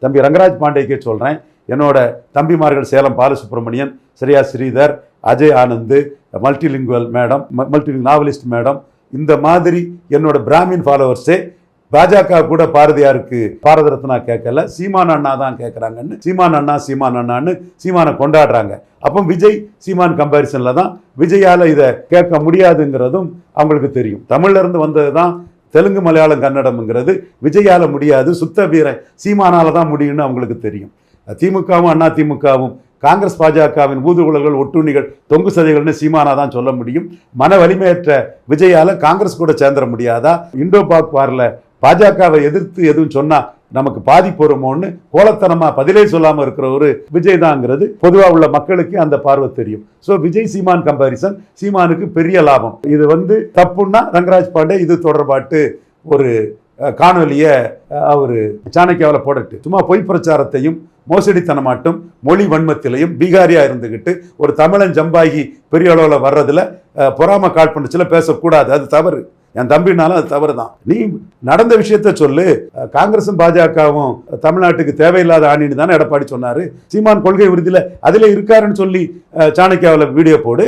தம்பி ரங்கராஜ் பாண்டேக்கே சொல்கிறேன், என்னோட தம்பிமார்கள் Salem Balasubramanian, Shreya Sridhar, Ajay Anand, multilingual madam, novelist madam, இந்த மாதிரி என்னோட பிராமின் ஃபாலோவர்ஸே பாஜக கூட பாரதியாருக்கு பாரத ரத்னா கேட்கல, சீமான் அண்ணா தான் கேட்குறாங்கன்னு சீமான் அண்ணான்னு சீமானை கொண்டாடுறாங்க. அப்போ விஜய் சீமான் கம்பேரிசனில் தான் விஜயால் இதை கேட்க முடியாதுங்கிறதும் அவங்களுக்கு தெரியும். தமிழ்ல இருந்து வந்தது தான் தெலுங்கு மலையாளம் கன்னடம்ங்கிறது விஜயால முடியாது, சுத்த வீரன் சீமானால தான் முடியும்னு அவங்களுக்கு தெரியும். திமுகவும் அண்ணா திமுகவும் காங்கிரஸ் பாஜகவின் ஊதுகுழல்கள் ஒட்டுண்ணிகள் தொங்கு சதைகள்னு சீமானா தான் சொல்ல முடியும். மன வலிமையற்ற விஜயால காங்கிரஸ் கூட சேர்ந்துட முடியாதா? இண்டோ பாக் வாரில் பாஜகவை எதிர்த்து எதுவும் சொன்னா நமக்கு பாதிப்பு வருமோன்னு கோலத்தனமா பதிலே சொல்லாம இருக்கிற ஒரு விஜய் தாங்கிறது பொதுவா உள்ள மக்களுக்கு அந்த பார்வை தெரியும். ஸோ விஜய் சீமான் கம்பாரிசன் சீமானுக்கு பெரிய லாபம். இது தப்புன்னா ரங்கராஜ் பாண்டே இது தொடர்பாட்டு ஒரு காணொலியை அவர் சாணக்கியாவில் போடட்டு. சும்மா பொய் பிரச்சாரத்தையும் மோசடித்தனமாட்டும் மொழி வன்மத்திலையும் பீகாரியா இருந்துகிட்டு ஒரு தமிழன் ஜம்பாகி பெரிய அளவில் வர்றதுல பொறாம காழ்ப்புணர்ச்சியில் பேசக்கூடாது, அது தவறு. என் தம்பினாலும் அது தவறு தான். நீ நடந்த விஷயத்த சொல்லு. காங்கிரஸும் பாஜகவும் தமிழ்நாட்டுக்கு தேவையில்லாத ஆணின்னு தானே எடப்பாடி சொன்னாரு. சீமான் கொள்கை உறுதியில் அதில் இருக்காருன்னு சொல்லி சாணக்கியாவில் வீடியோ போடு.